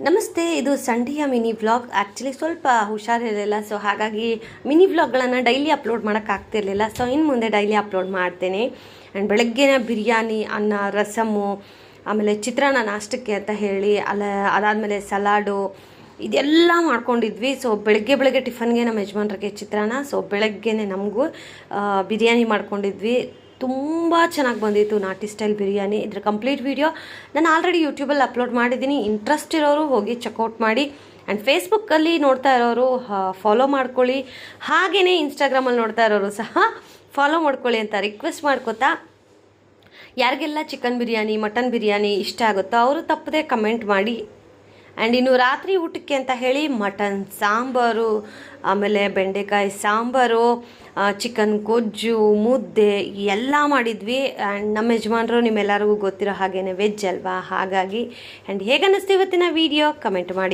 ನಮಸ್ತೆ, ಇದು ಸಂಡೆಯ mini vlog. Actually ಸ್ವಲ್ಪ ಹುಷಾರಿರಲಿಲ್ಲ, ಸೊ ಹಾಗಾಗಿ ಮಿನಿ ವ್ಲಾಗ್ಗಳನ್ನು ಡೈಲಿ ಅಪ್ಲೋಡ್ ಮಾಡೋಕ್ಕಾಗ್ತಿರ್ಲಿಲ್ಲ. ಸೊ ಇನ್ನು ಮುಂದೆ ಡೈಲಿ ಅಪ್ಲೋಡ್ ಮಾಡ್ತೇನೆ. ಆ್ಯಂಡ್ ಬೆಳಗ್ಗೆನ ಬಿರಿಯಾನಿ, ಅನ್ನ, ರಸಮ್ಮು, ಆಮೇಲೆ ಚಿತ್ರಾನ್ನ ನಾಷ್ಟಕ್ಕೆ ಅಂತ ಹೇಳಿ ಅದಾದಮೇಲೆ ಸಲಾಡು ಇದೆಲ್ಲ ಮಾಡ್ಕೊಂಡಿದ್ವಿ. ಸೊ ಬೆಳಗ್ಗೆ ಟಿಫನ್ಗೆ ನಮ್ಮ ಯಜಮಾನ್ರಿಗೆ ಚಿತ್ರಾನ್ನ, ಸೊ ಬೆಳಗ್ಗೆನೇ ನಮಗೂ ಬಿರಿಯಾನಿ ಮಾಡ್ಕೊಂಡಿದ್ವಿ. ತುಂಬ ಚೆನ್ನಾಗಿ ಬಂದಿತ್ತು ನಾಟಿ ಸ್ಟೈಲ್ ಬಿರಿಯಾನಿ. ಇದ್ರ ಕಂಪ್ಲೀಟ್ ವೀಡಿಯೋ ನಾನು ಆಲ್ರೆಡಿ ಯೂಟ್ಯೂಬಲ್ಲಿ ಅಪ್ಲೋಡ್ ಮಾಡಿದ್ದೀನಿ. ಇಂಟ್ರೆಸ್ಟ್ ಇರೋರು ಹೋಗಿ ಚೆಕ್ಔಟ್ ಮಾಡಿ. ಆ್ಯಂಡ್ ಫೇಸ್ಬುಕ್ಕಲ್ಲಿ ನೋಡ್ತಾ ಇರೋರು ಫಾಲೋ ಮಾಡ್ಕೊಳ್ಳಿ, ಹಾಗೆಯೇ ಇನ್ಸ್ಟಾಗ್ರಾಮಲ್ಲಿ ನೋಡ್ತಾ ಇರೋರು ಸಹ ಫಾಲೋ ಮಾಡ್ಕೊಳ್ಳಿ ಅಂತ ರಿಕ್ವೆಸ್ಟ್ ಮಾಡ್ಕೋತಾ, ಯಾರಿಗೆಲ್ಲ ಚಿಕನ್ ಬಿರಿಯಾನಿ, ಮಟನ್ ಬಿರಿಯಾನಿ ಇಷ್ಟ ಆಗುತ್ತೋ ಅವರು ತಪ್ಪದೆ ಕಮೆಂಟ್ ಮಾಡಿ. ಆ್ಯಂಡ್ ಇನ್ನು ರಾತ್ರಿ ಊಟಕ್ಕೆ ಅಂತ ಹೇಳಿ ಮಟನ್ ಸಾಂಬಾರು, ಆಮೇಲೆ ಬೆಂಡೆಕಾಯಿ ಸಾಂಬಾರು, ಚಿಕನ್ ಗೊಜ್ಜು, ಮುದ್ದೆ ಎಲ್ಲ ಮಾಡಿದ್ವಿ. ಆ್ಯಂಡ್ ನಮ್ಮ ಯಜಮಾನರು ನಿಮ್ಮೆಲ್ಲರಿಗೂ ಗೊತ್ತಿರೋ ಹಾಗೇ ವೆಜ್ ಅಲ್ವಾ, ಹಾಗಾಗಿ. ಆ್ಯಂಡ್ ಹೇಗೆ ಅನ್ನಿಸ್ತು ಇವತ್ತಿನ ವೀಡಿಯೋ ಕಮೆಂಟ್ ಮಾಡಿ.